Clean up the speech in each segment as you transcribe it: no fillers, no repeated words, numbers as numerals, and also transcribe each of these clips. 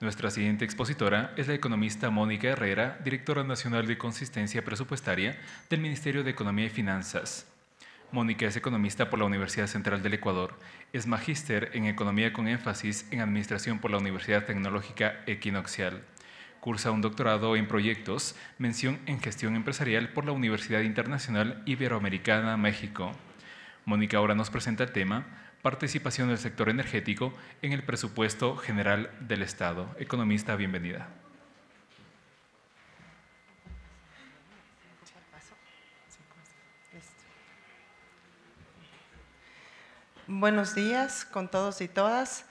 Nuestra siguiente expositora es la economista Mónica Herrera, directora nacional de Consistencia Presupuestaria del Ministerio de Economía y Finanzas. Mónica es economista por la Universidad Central del Ecuador, es magíster en Economía con énfasis en Administración por la Universidad Tecnológica Equinoccial. Cursa un doctorado en proyectos, mención en Gestión Empresarial por la Universidad Internacional Iberoamericana, México. Mónica ahora nos presenta el tema Participación del sector energético en el presupuesto general del Estado. Economista, bienvenida. Buenos días con todos y todas.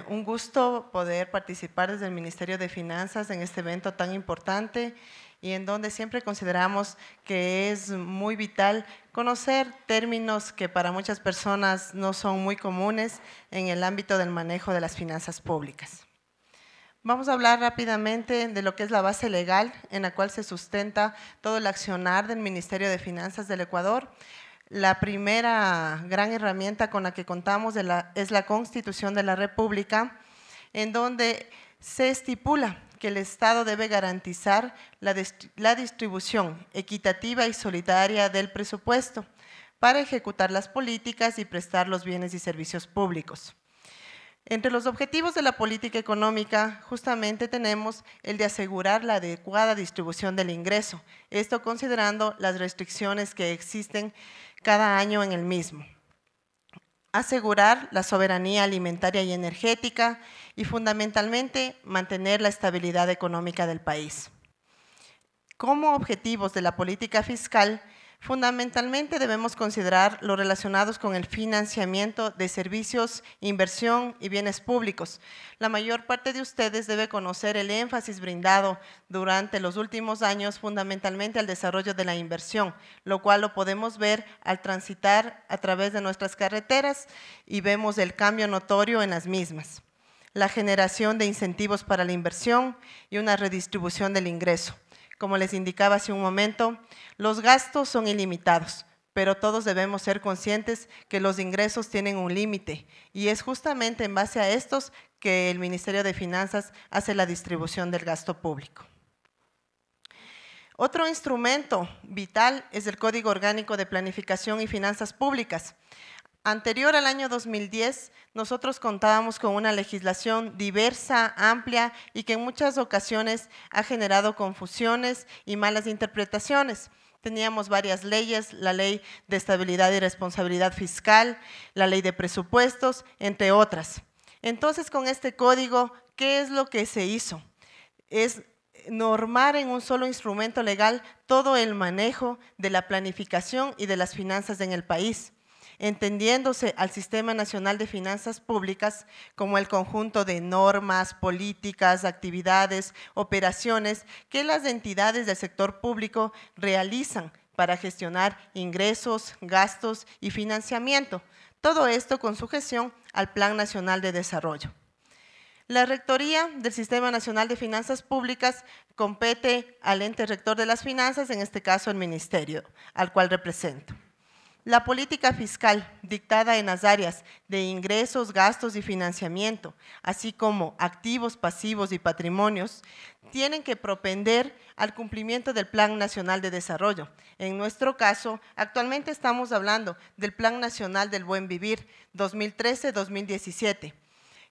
Un gusto poder participar desde el Ministerio de Finanzas en este evento tan importante y en donde siempre consideramos que es muy vital conocer términos que para muchas personas no son muy comunes en el ámbito del manejo de las finanzas públicas. Vamos a hablar rápidamente de lo que es la base legal en la cual se sustenta todo el accionar del Ministerio de Finanzas del Ecuador. La primera gran herramienta con la que contamos es la Constitución de la República, en donde se estipula que el Estado debe garantizar la distribución equitativa y solidaria del presupuesto para ejecutar las políticas y prestar los bienes y servicios públicos. Entre los objetivos de la política económica, justamente tenemos el de asegurar la adecuada distribución del ingreso, esto considerando las restricciones que existen cada año en el mismo. Asegurar la soberanía alimentaria y energética y fundamentalmente mantener la estabilidad económica del país. Como objetivos de la política fiscal, fundamentalmente debemos considerar los relacionados con el financiamiento de servicios, inversión y bienes públicos. La mayor parte de ustedes debe conocer el énfasis brindado durante los últimos años fundamentalmente al desarrollo de la inversión, lo cual lo podemos ver al transitar a través de nuestras carreteras y vemos el cambio notorio en las mismas. La generación de incentivos para la inversión y una redistribución del ingreso. Como les indicaba hace un momento, los gastos son ilimitados, pero todos debemos ser conscientes que los ingresos tienen un límite y es justamente en base a estos que el Ministerio de Finanzas hace la distribución del gasto público. Otro instrumento vital es el Código Orgánico de Planificación y Finanzas Públicas. Anterior al año 2010, nosotros contábamos con una legislación diversa, amplia y que en muchas ocasiones ha generado confusiones y malas interpretaciones. Teníamos varias leyes, la Ley de Estabilidad y Responsabilidad Fiscal, la Ley de Presupuestos, entre otras. Entonces, con este código, ¿qué es lo que se hizo? Es normar en un solo instrumento legal todo el manejo de la planificación y de las finanzas en el país, entendiéndose al Sistema Nacional de Finanzas Públicas como el conjunto de normas, políticas, actividades, operaciones que las entidades del sector público realizan para gestionar ingresos, gastos y financiamiento. Todo esto con sujeción al Plan Nacional de Desarrollo. La Rectoría del Sistema Nacional de Finanzas Públicas compete al ente rector de las finanzas, en este caso el Ministerio, al cual represento. La política fiscal dictada en las áreas de ingresos, gastos y financiamiento, así como activos, pasivos y patrimonios, tienen que propender al cumplimiento del Plan Nacional de Desarrollo. En nuestro caso, actualmente estamos hablando del Plan Nacional del Buen Vivir 2013-2017.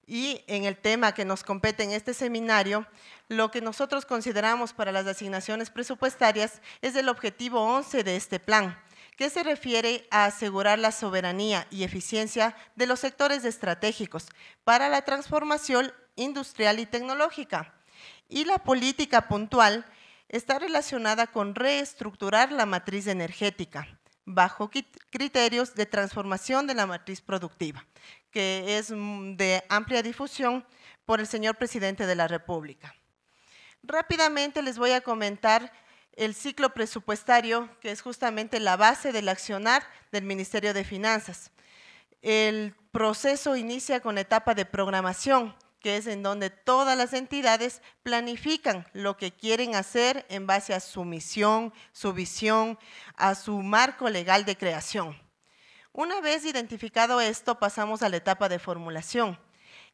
Y en el tema que nos compete en este seminario, lo que nosotros consideramos para las asignaciones presupuestarias es el objetivo 11 de este plan, que se refiere a asegurar la soberanía y eficiencia de los sectores estratégicos para la transformación industrial y tecnológica. Y la política puntual está relacionada con reestructurar la matriz energética bajo criterios de transformación de la matriz productiva, que es de amplia difusión por el señor Presidente de la República. Rápidamente les voy a comentar el ciclo presupuestario, que es justamente la base del accionar del Ministerio de Finanzas. El proceso inicia con la etapa de programación, que es en donde todas las entidades planifican lo que quieren hacer en base a su misión, su visión, a su marco legal de creación. Una vez identificado esto, pasamos a la etapa de formulación.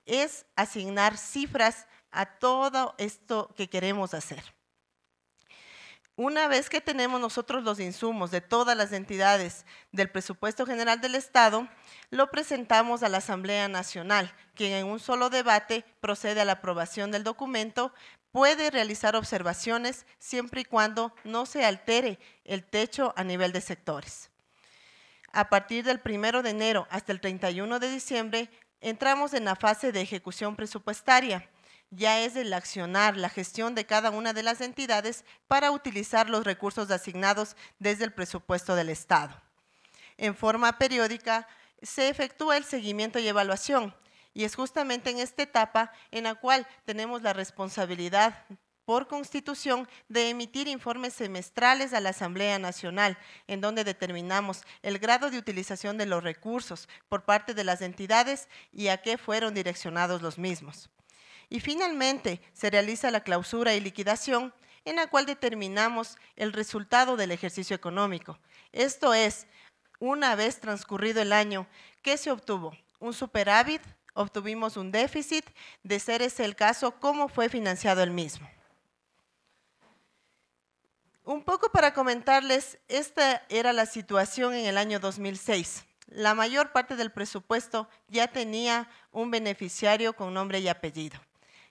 Es asignar cifras a todo esto que queremos hacer. Una vez que tenemos nosotros los insumos de todas las entidades del presupuesto general del Estado, lo presentamos a la Asamblea Nacional, quien en un solo debate procede a la aprobación del documento, puede realizar observaciones siempre y cuando no se altere el techo a nivel de sectores. A partir del 1 de enero hasta el 31 de diciembre, entramos en la fase de ejecución presupuestaria. Ya es el accionar, la gestión de cada una de las entidades para utilizar los recursos asignados desde el presupuesto del Estado. En forma periódica se efectúa el seguimiento y evaluación, y es justamente en esta etapa en la cual tenemos la responsabilidad por Constitución de emitir informes semestrales a la Asamblea Nacional, en donde determinamos el grado de utilización de los recursos por parte de las entidades y a qué fueron direccionados los mismos. Y finalmente se realiza la clausura y liquidación, en la cual determinamos el resultado del ejercicio económico. Esto es, una vez transcurrido el año, ¿qué se obtuvo? Un superávit, obtuvimos un déficit, de ser ese el caso, ¿cómo fue financiado el mismo? Un poco para comentarles, esta era la situación en el año 2006. La mayor parte del presupuesto ya tenía un beneficiario con nombre y apellido.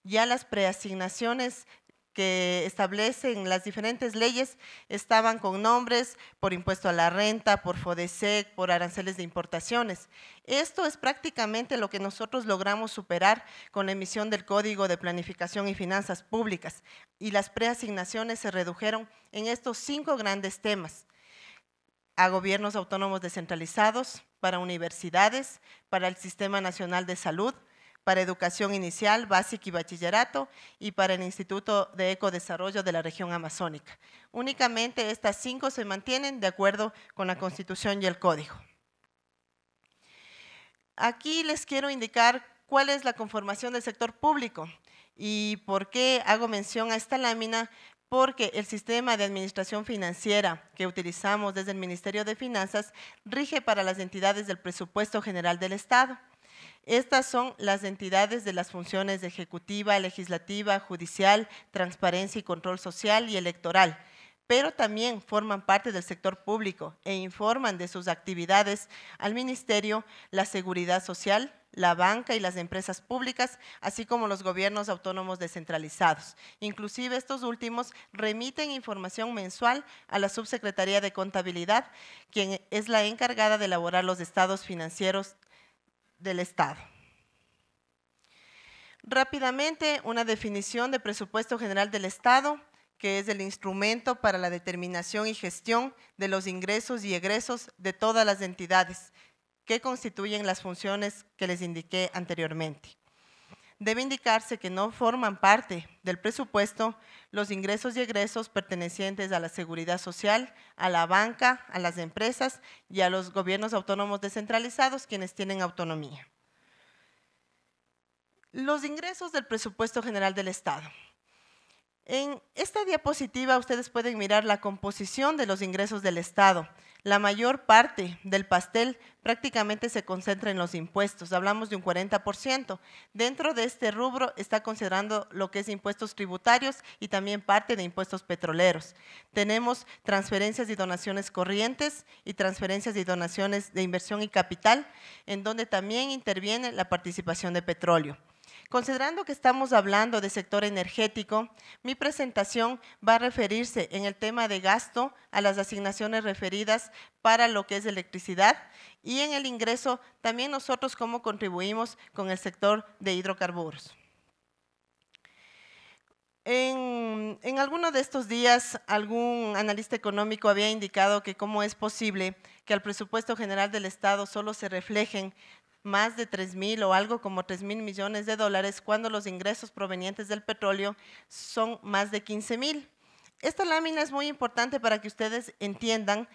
Ya las preasignaciones que establecen las diferentes leyes estaban con nombres por impuesto a la renta, por FODESEC, por aranceles de importaciones. Esto es prácticamente lo que nosotros logramos superar con la emisión del Código de Planificación y Finanzas Públicas, y las preasignaciones se redujeron en estos 5 grandes temas: a gobiernos autónomos descentralizados, para universidades, para el Sistema Nacional de Salud, para educación inicial, básica y bachillerato, y para el Instituto de Ecodesarrollo de la región amazónica. Únicamente estas 5 se mantienen de acuerdo con la Constitución y el Código. Aquí les quiero indicar cuál es la conformación del sector público y por qué hago mención a esta lámina, porque el sistema de administración financiera que utilizamos desde el Ministerio de Finanzas rige para las entidades del presupuesto general del Estado. Estas son las entidades de las funciones ejecutiva, legislativa, judicial, transparencia y control social y electoral, pero también forman parte del sector público e informan de sus actividades al Ministerio, la Seguridad Social, la banca y las empresas públicas, así como los gobiernos autónomos descentralizados. Inclusive estos últimos remiten información mensual a la Subsecretaría de Contabilidad, quien es la encargada de elaborar los estados financieros del Estado. Rápidamente, una definición de presupuesto general del Estado, que es el instrumento para la determinación y gestión de los ingresos y egresos de todas las entidades que constituyen las funciones que les indiqué anteriormente. Debe indicarse que no forman parte del presupuesto los ingresos y egresos pertenecientes a la seguridad social, a la banca, a las empresas y a los gobiernos autónomos descentralizados, quienes tienen autonomía. Los ingresos del presupuesto general del Estado. En esta diapositiva ustedes pueden mirar la composición de los ingresos del Estado. La mayor parte del pastel prácticamente se concentra en los impuestos, hablamos de un 40%. Dentro de este rubro está considerando lo que es impuestos tributarios y también parte de impuestos petroleros. Tenemos transferencias y donaciones corrientes y transferencias y donaciones de inversión y capital, en donde también interviene la participación de petróleo. Considerando que estamos hablando de sector energético, mi presentación va a referirse en el tema de gasto a las asignaciones referidas para lo que es electricidad, y en el ingreso también nosotros cómo contribuimos con el sector de hidrocarburos. En alguno de estos días, algún analista económico había indicado que cómo es posible que al presupuesto general del Estado solo se reflejen más de 3.000 o algo como 3.000 millones de dólares, cuando los ingresos provenientes del petróleo son más de 15.000. Esta lámina es muy importante para que ustedes entiendan.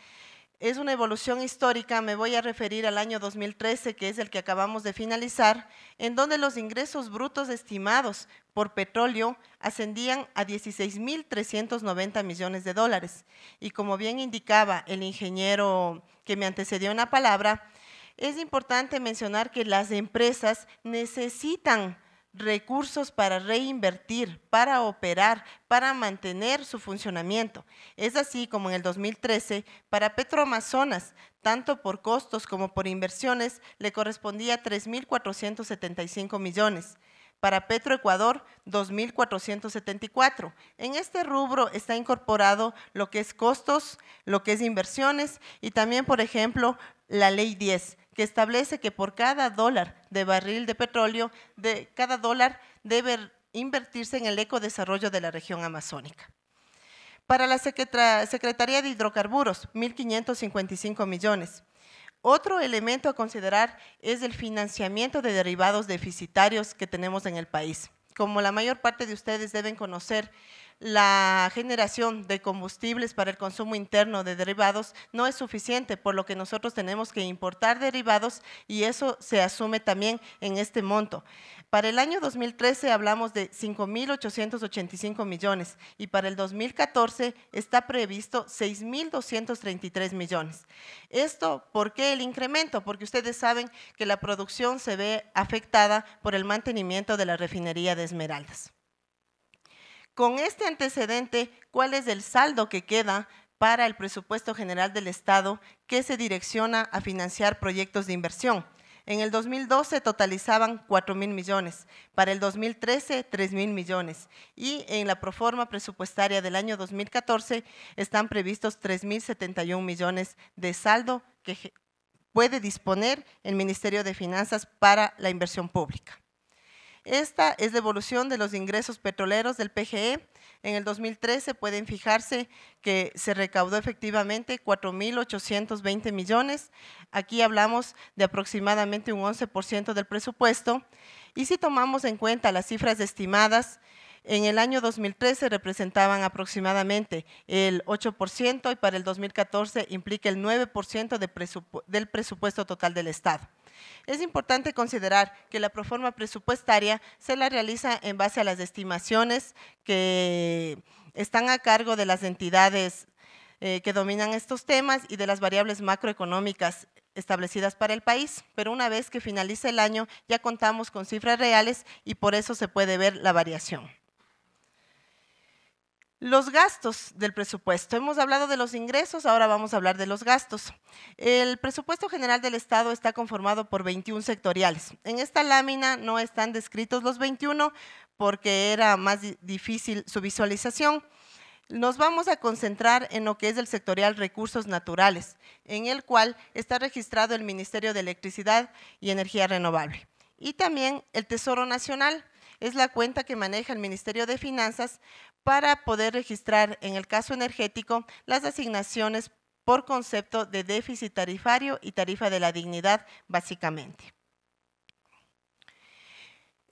Es una evolución histórica. Me voy a referir al año 2013, que es el que acabamos de finalizar, en donde los ingresos brutos estimados por petróleo ascendían a 16.390 millones de dólares. Y como bien indicaba el ingeniero que me antecedió en la palabra, es importante mencionar que las empresas necesitan recursos para reinvertir, para operar, para mantener su funcionamiento. Es así como en el 2013, para Petroamazonas, tanto por costos como por inversiones, le correspondía 3.475 millones. Para Petroecuador, 2.474. En este rubro está incorporado lo que es costos, lo que es inversiones y también, por ejemplo, la Ley 10, que establece que por cada dólar de barril de petróleo, cada dólar debe invertirse en el ecodesarrollo de la región amazónica. Para la Secretaría de Hidrocarburos, 1.555 millones. Otro elemento a considerar es el financiamiento de derivados deficitarios que tenemos en el país. Como la mayor parte de ustedes deben conocer, la generación de combustibles para el consumo interno de derivados no es suficiente, por lo que nosotros tenemos que importar derivados y eso se asume también en este monto. Para el año 2013 hablamos de 5.885 millones y para el 2014 está previsto 6.233 millones. ¿Esto por qué el incremento? Porque ustedes saben que la producción se ve afectada por el mantenimiento de la refinería de Esmeraldas. Con este antecedente, ¿cuál es el saldo que queda para el presupuesto general del Estado que se direcciona a financiar proyectos de inversión? En el 2012 totalizaban 4.000 millones, para el 2013 3.000 millones y en la proforma presupuestaria del año 2014 están previstos 3.071 millones de saldo que puede disponer el Ministerio de Finanzas para la inversión pública. Esta es la evolución de los ingresos petroleros del PGE. En el 2013 pueden fijarse que se recaudó efectivamente 4.820 millones. Aquí hablamos de aproximadamente un 11% del presupuesto. Y si tomamos en cuenta las cifras estimadas, en el año 2013 representaban aproximadamente el 8% y para el 2014 implica el 9% del presupuesto total del Estado. Es importante considerar que la proforma presupuestaria se la realiza en base a las estimaciones que están a cargo de las entidades que dominan estos temas y de las variables macroeconómicas establecidas para el país, pero una vez que finalice el año ya contamos con cifras reales y por eso se puede ver la variación. Los gastos del presupuesto. Hemos hablado de los ingresos, ahora vamos a hablar de los gastos. El presupuesto general del Estado está conformado por 21 sectoriales. En esta lámina no están descritos los 21 porque era más difícil su visualización. Nos vamos a concentrar en lo que es el sectorial recursos naturales, en el cual está registrado el Ministerio de Electricidad y Energía Renovable. Y también el Tesoro Nacional, es la cuenta que maneja el Ministerio de Finanzas para poder registrar, en el caso energético, las asignaciones por concepto de déficit tarifario y tarifa de la dignidad, básicamente.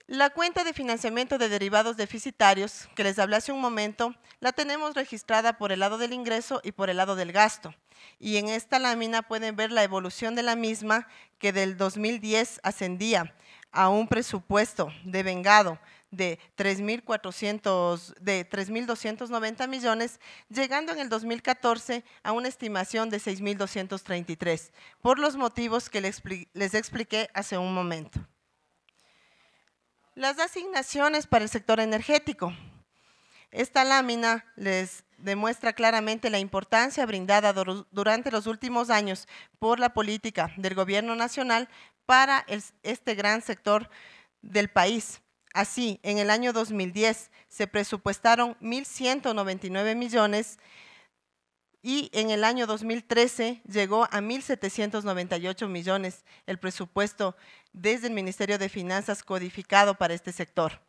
La cuenta de financiamiento de derivados deficitarios, que les hablé hace un momento, la tenemos registrada por el lado del ingreso y por el lado del gasto. Y en esta lámina pueden ver la evolución de la misma, que del 2010 ascendía a un presupuesto devengado de 3.290 millones, llegando en el 2014 a una estimación de 6.233, por los motivos que les expliqué hace un momento. Las asignaciones para el sector energético. Esta lámina les demuestra claramente la importancia brindada durante los últimos años por la política del gobierno nacional para este gran sector del país. Así, en el año 2010 se presupuestaron 1.199 millones y en el año 2013 llegó a 1.798 millones el presupuesto desde el Ministerio de Finanzas codificado para este sector.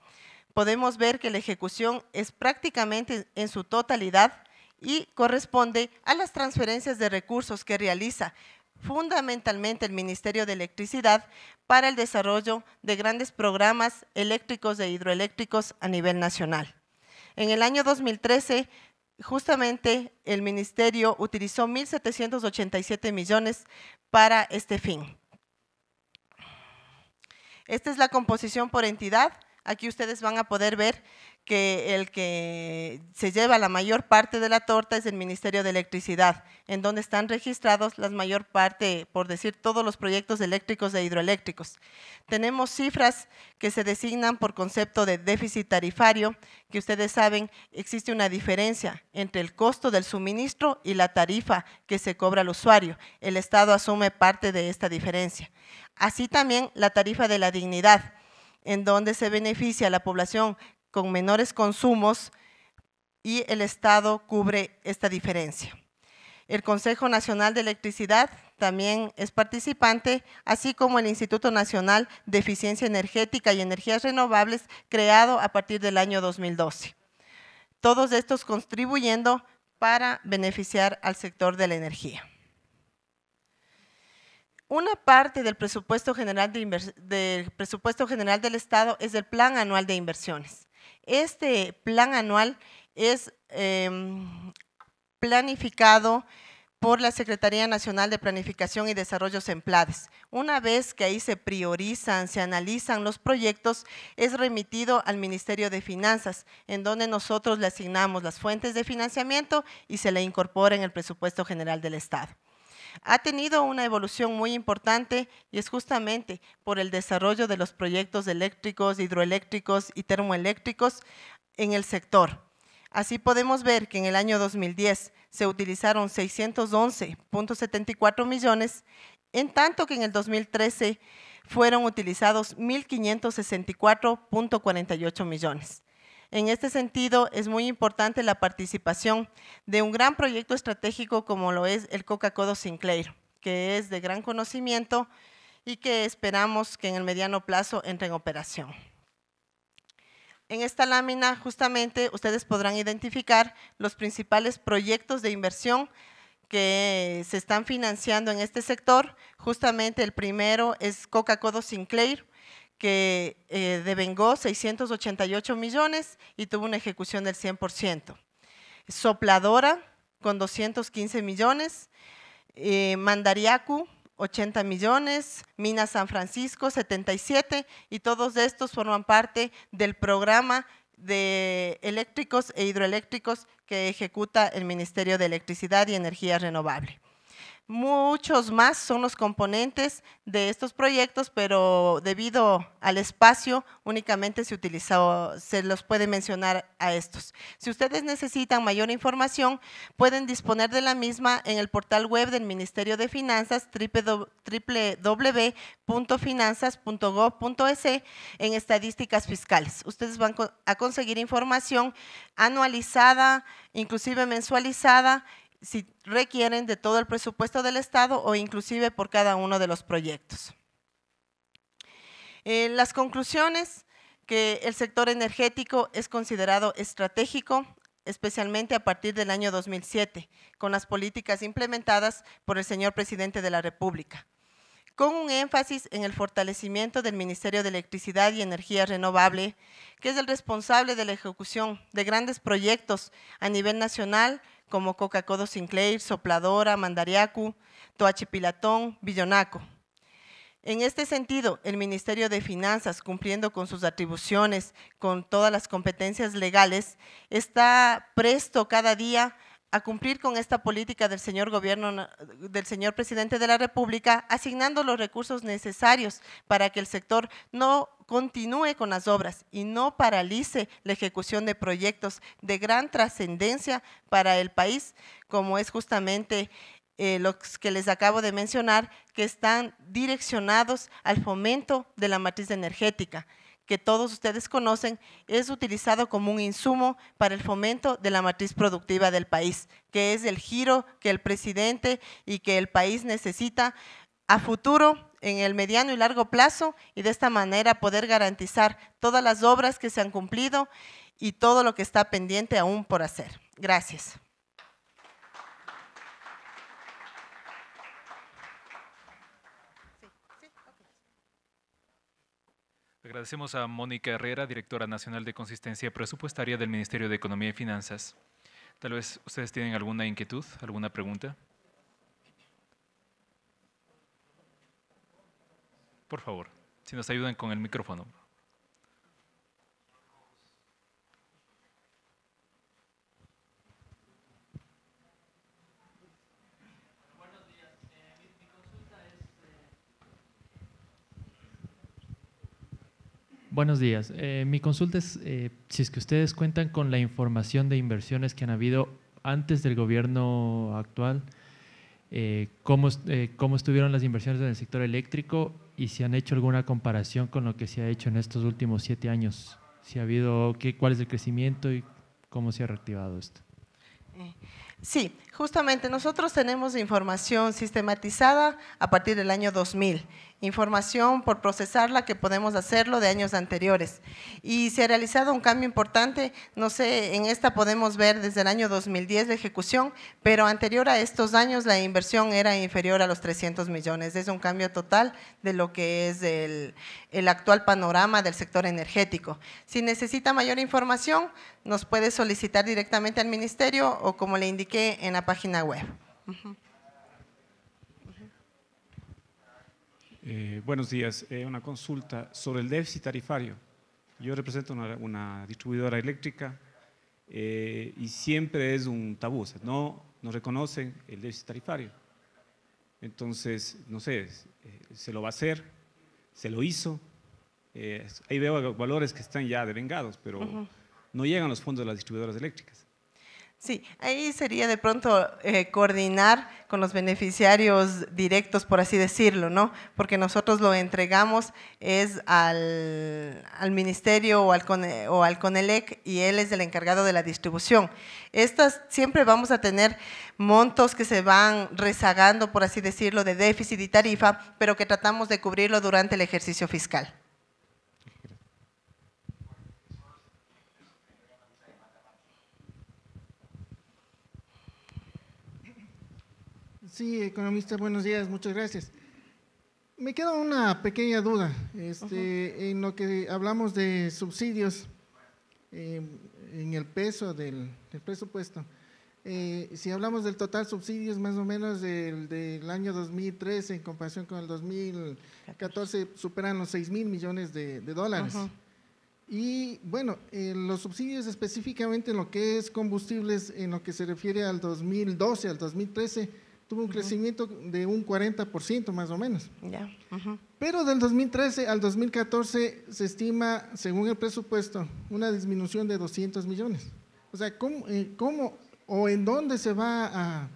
Podemos ver que la ejecución es prácticamente en su totalidad y corresponde a las transferencias de recursos que realiza fundamentalmente el Ministerio de Electricidad para el desarrollo de grandes programas eléctricos e hidroeléctricos a nivel nacional. En el año 2013, justamente el Ministerio utilizó 1.787 millones para este fin. Esta es la composición por entidad. Aquí ustedes van a poder ver que el que se lleva la mayor parte de la torta es el Ministerio de Electricidad, en donde están registrados la mayor parte, por decir, todos los proyectos eléctricos e hidroeléctricos. Tenemos cifras que se designan por concepto de déficit tarifario, que ustedes saben, existe una diferencia entre el costo del suministro y la tarifa que se cobra al usuario. El Estado asume parte de esta diferencia. Así también la tarifa de la dignidad, en donde se beneficia a la población con menores consumos y el Estado cubre esta diferencia. El Consejo Nacional de Electricidad también es participante, así como el Instituto Nacional de Eficiencia Energética y Energías Renovables, creado a partir del año 2012. Todos estos contribuyendo para beneficiar al sector de la energía. Una parte del presupuesto general, del Estado es el Plan Anual de Inversiones. Este plan anual es planificado por la Secretaría Nacional de Planificación y Desarrollo SEMPLADES. Una vez que ahí se priorizan, se analizan los proyectos, es remitido al Ministerio de Finanzas, en donde nosotros le asignamos las fuentes de financiamiento y se le incorpora en el presupuesto general del Estado. Ha tenido una evolución muy importante y es justamente por el desarrollo de los proyectos eléctricos, hidroeléctricos y termoeléctricos en el sector. Así podemos ver que en el año 2010 se utilizaron 611.74 millones, en tanto que en el 2013 fueron utilizados 1.564.48 millones. En este sentido, es muy importante la participación de un gran proyecto estratégico como lo es el Coca-Codo Sinclair, que es de gran conocimiento y que esperamos que en el mediano plazo entre en operación. En esta lámina, justamente, ustedes podrán identificar los principales proyectos de inversión que se están financiando en este sector. Justamente el primero es Coca-Codo Sinclair, que devengó 688 millones y tuvo una ejecución del 100%. Sopladora, con 215 millones, Mandariacu, 80 millones, Mina San Francisco, 77, y todos estos forman parte del programa de eléctricos e hidroeléctricos que ejecuta el Ministerio de Electricidad y Energía Renovable. Muchos más son los componentes de estos proyectos, pero debido al espacio únicamente se los puede mencionar a estos. Si ustedes necesitan mayor información, pueden disponer de la misma en el portal web del Ministerio de Finanzas, www.finanzas.gov.es, en estadísticas fiscales. Ustedes van a conseguir información anualizada, inclusive mensualizada, si requieren de todo el presupuesto del Estado o inclusive por cada uno de los proyectos. Las conclusiones: que el sector energético es considerado estratégico, especialmente a partir del año 2007, con las políticas implementadas por el señor Presidente de la República, con un énfasis en el fortalecimiento del Ministerio de Electricidad y Energía Renovable, que es el responsable de la ejecución de grandes proyectos a nivel nacional, como Coca-Codo Sinclair, Sopladora, Mandariacu, Toachipilatón, Villonaco. En este sentido, el Ministerio de Finanzas, cumpliendo con sus atribuciones, con todas las competencias legales, está presto cada día a cumplir con esta política del señor Presidente de la República, asignando los recursos necesarios para que el sector no continúe con las obras y no paralice la ejecución de proyectos de gran trascendencia para el país, como es justamente los que les acabo de mencionar, que están direccionados al fomento de la matriz energética, que todos ustedes conocen, es utilizado como un insumo para el fomento de la matriz productiva del país, que es el giro que el presidente y que el país necesita a futuro, en el mediano y largo plazo, y de esta manera poder garantizar todas las obras que se han cumplido y todo lo que está pendiente aún por hacer. Gracias. Agradecemos a Mónica Herrera, directora nacional de Consistencia Presupuestaria del Ministerio de Economía y Finanzas. Tal vez ustedes tienen alguna inquietud, alguna pregunta. Por favor, si nos ayudan con el micrófono. Buenos días. Mi consulta es si es que ustedes cuentan con la información de inversiones que han habido antes del gobierno actual, cómo estuvieron las inversiones en el sector eléctrico y si han hecho alguna comparación con lo que se ha hecho en estos últimos 7 años. Si ha habido, cuál es el crecimiento y cómo se ha reactivado esto. Sí, justamente nosotros tenemos información sistematizada a partir del año 2000, información por procesarla que podemos hacerlo de años anteriores. Y se ha realizado un cambio importante, no sé, en esta podemos ver desde el año 2010 la ejecución, pero anterior a estos años la inversión era inferior a los 300 millones. Es un cambio total de lo que es el actual panorama del sector energético. Si necesita mayor información, nos puede solicitar directamente al ministerio o como le indiqué en la página web. Buenos días. Una consulta sobre el déficit tarifario. Yo represento una distribuidora eléctrica y siempre es un tabú, o sea, no reconocen el déficit tarifario. Entonces, no sé, se lo va a hacer, se lo hizo. Ahí veo valores que están ya devengados, pero no llegan los fondos de las distribuidoras eléctricas. Sí, ahí sería de pronto coordinar con los beneficiarios directos, por así decirlo, ¿no? Porque nosotros lo entregamos es al ministerio o al CONELEC y él es el encargado de la distribución. Estas siempre vamos a tener montos que se van rezagando, por así decirlo, de déficit y tarifa, pero que tratamos de cubrirlo durante el ejercicio fiscal. Sí, economista, buenos días, muchas gracias. Me queda una pequeña duda, en lo que hablamos de subsidios, en el peso del presupuesto. Si hablamos del total subsidios más o menos del año 2013 en comparación con el 2014 superan los 6.000 millones de dólares. Y bueno, los subsidios específicamente en lo que es combustibles, en lo que se refiere al 2012, al 2013, tuvo un crecimiento de un 40% más o menos. Pero del 2013 al 2014 se estima, según el presupuesto, una disminución de 200 millones. O sea, ¿cómo o en dónde se va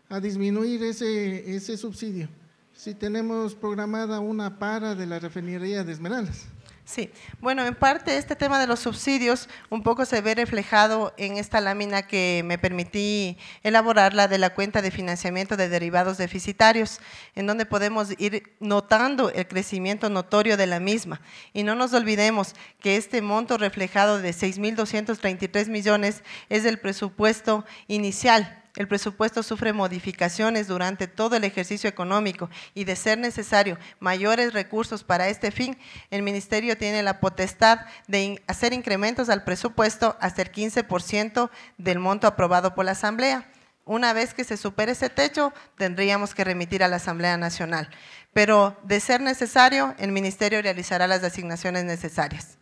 a disminuir ese subsidio? Si tenemos programada una para de la refinería de Esmeraldas. Sí, bueno, en parte este tema de los subsidios un poco se ve reflejado en esta lámina que me permití elaborarla de la cuenta de financiamiento de derivados deficitarios, en donde podemos ir notando el crecimiento notorio de la misma. Y no nos olvidemos que este monto reflejado de 6.233 millones es el presupuesto inicial. El presupuesto sufre modificaciones durante todo el ejercicio económico y de ser necesario mayores recursos para este fin, el Ministerio tiene la potestad de hacer incrementos al presupuesto hasta el 15% del monto aprobado por la Asamblea. Una vez que se supere ese techo, tendríamos que remitir a la Asamblea Nacional. Pero de ser necesario, el Ministerio realizará las asignaciones necesarias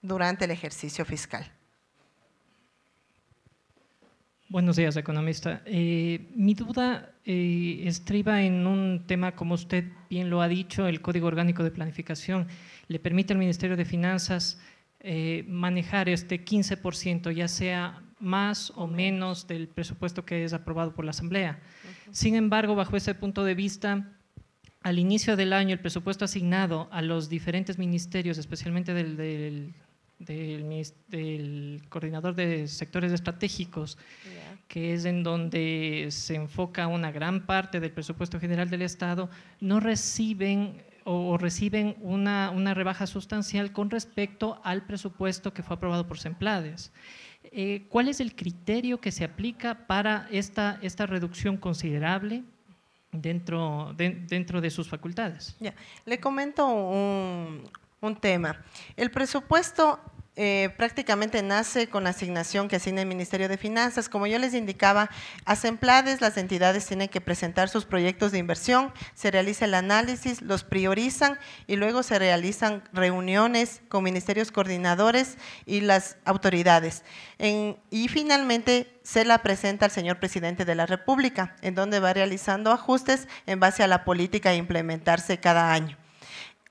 durante el ejercicio fiscal. Buenos días, economista. Mi duda estriba en un tema, como usted bien lo ha dicho, el Código Orgánico de Planificación le permite al Ministerio de Finanzas manejar este 15%, ya sea más o menos del presupuesto que es aprobado por la Asamblea. Sin embargo, bajo ese punto de vista, al inicio del año, el presupuesto asignado a los diferentes ministerios, especialmente del coordinador de sectores estratégicos, que es en donde se enfoca una gran parte del presupuesto general del Estado, no reciben o reciben una rebaja sustancial con respecto al presupuesto que fue aprobado por Semplades. ¿Cuál es el criterio que se aplica para esta reducción considerable dentro de sus facultades? Ya, le comento un tema. El presupuesto prácticamente nace con la asignación que asigna el Ministerio de Finanzas. Como yo les indicaba, a Semplades las entidades tienen que presentar sus proyectos de inversión, se realiza el análisis, los priorizan y luego se realizan reuniones con ministerios coordinadores y las autoridades. Y finalmente se la presenta al señor Presidente de la República, en donde va realizando ajustes en base a la política a implementarse cada año.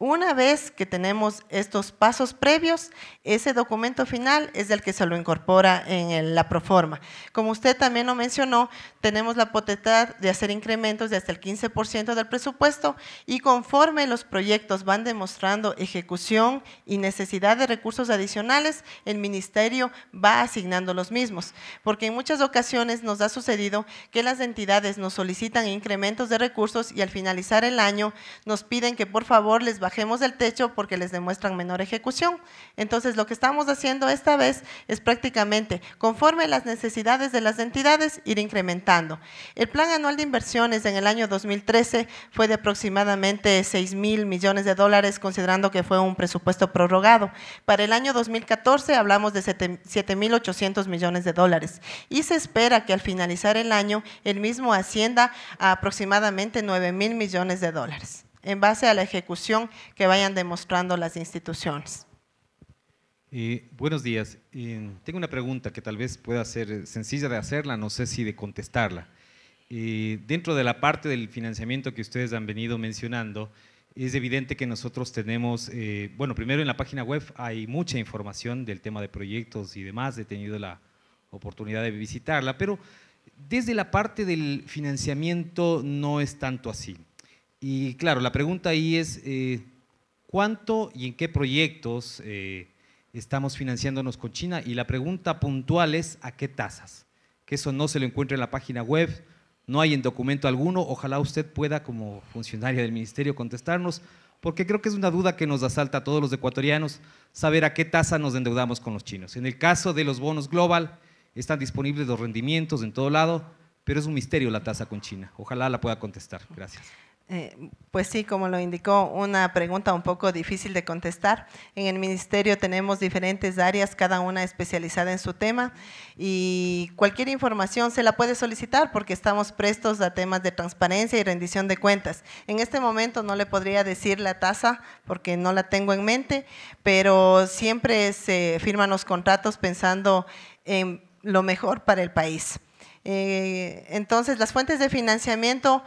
Una vez que tenemos estos pasos previos, ese documento final es el que se lo incorpora en la proforma. Como usted también lo mencionó, tenemos la potestad de hacer incrementos de hasta el 15% del presupuesto y conforme los proyectos van demostrando ejecución y necesidad de recursos adicionales, el ministerio va asignando los mismos. Porque en muchas ocasiones nos ha sucedido que las entidades nos solicitan incrementos de recursos y al finalizar el año nos piden que por favor les bajemos del techo porque les demuestran menor ejecución. Entonces, lo que estamos haciendo esta vez es prácticamente, conforme las necesidades de las entidades, ir incrementando. El plan anual de inversiones en el año 2013 fue de aproximadamente 6.000 millones de dólares, considerando que fue un presupuesto prorrogado. Para el año 2014 hablamos de 7.800 millones de dólares y se espera que al finalizar el año el mismo ascienda a aproximadamente 9.000 millones de dólares, en base a la ejecución que vayan demostrando las instituciones. Buenos días. Tengo una pregunta que tal vez pueda ser sencilla de hacerla, no sé si de contestarla. Dentro de la parte del financiamiento que ustedes han venido mencionando, es evidente que nosotros tenemos, bueno, primero en la página web hay mucha información del tema de proyectos y demás, he tenido la oportunidad de visitarla, pero desde la parte del financiamiento no es tanto así. Y claro, la pregunta ahí es, ¿cuánto y en qué proyectos estamos financiándonos con China? Y la pregunta puntual es, ¿a qué tasas? Que eso no se lo encuentra en la página web, no hay en documento alguno. Ojalá usted pueda, como funcionaria del ministerio, contestarnos, porque creo que es una duda que nos asalta a todos los ecuatorianos, saber a qué tasa nos endeudamos con los chinos. En el caso de los bonos global, están disponibles los rendimientos en todo lado, pero es un misterio la tasa con China. Ojalá la pueda contestar. Gracias. Pues sí, como lo indicó, una pregunta un poco difícil de contestar. En el ministerio tenemos diferentes áreas, cada una especializada en su tema, y cualquier información se la puede solicitar porque estamos prestos a temas de transparencia y rendición de cuentas. En este momento no le podría decir la tasa porque no la tengo en mente, pero siempre se firman los contratos pensando en lo mejor para el país. Entonces, las fuentes de financiamiento,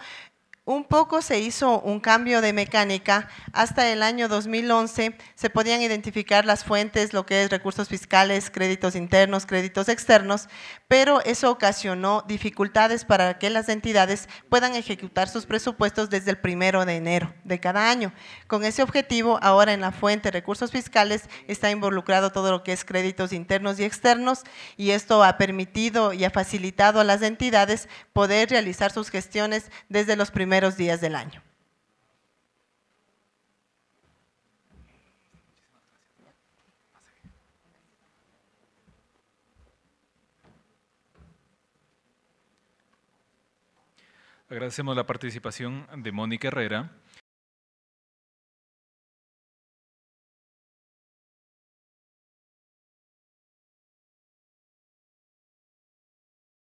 un poco se hizo un cambio de mecánica. Hasta el año 2011 se podían identificar las fuentes, lo que es recursos fiscales, créditos internos, créditos externos, pero eso ocasionó dificultades para que las entidades puedan ejecutar sus presupuestos desde el 1 de enero de cada año. Con ese objetivo, ahora en la fuente recursos fiscales está involucrado todo lo que es créditos internos y externos, y esto ha permitido y ha facilitado a las entidades poder realizar sus gestiones desde los primeros días del año. Agradecemos la participación de Mónica Herrera.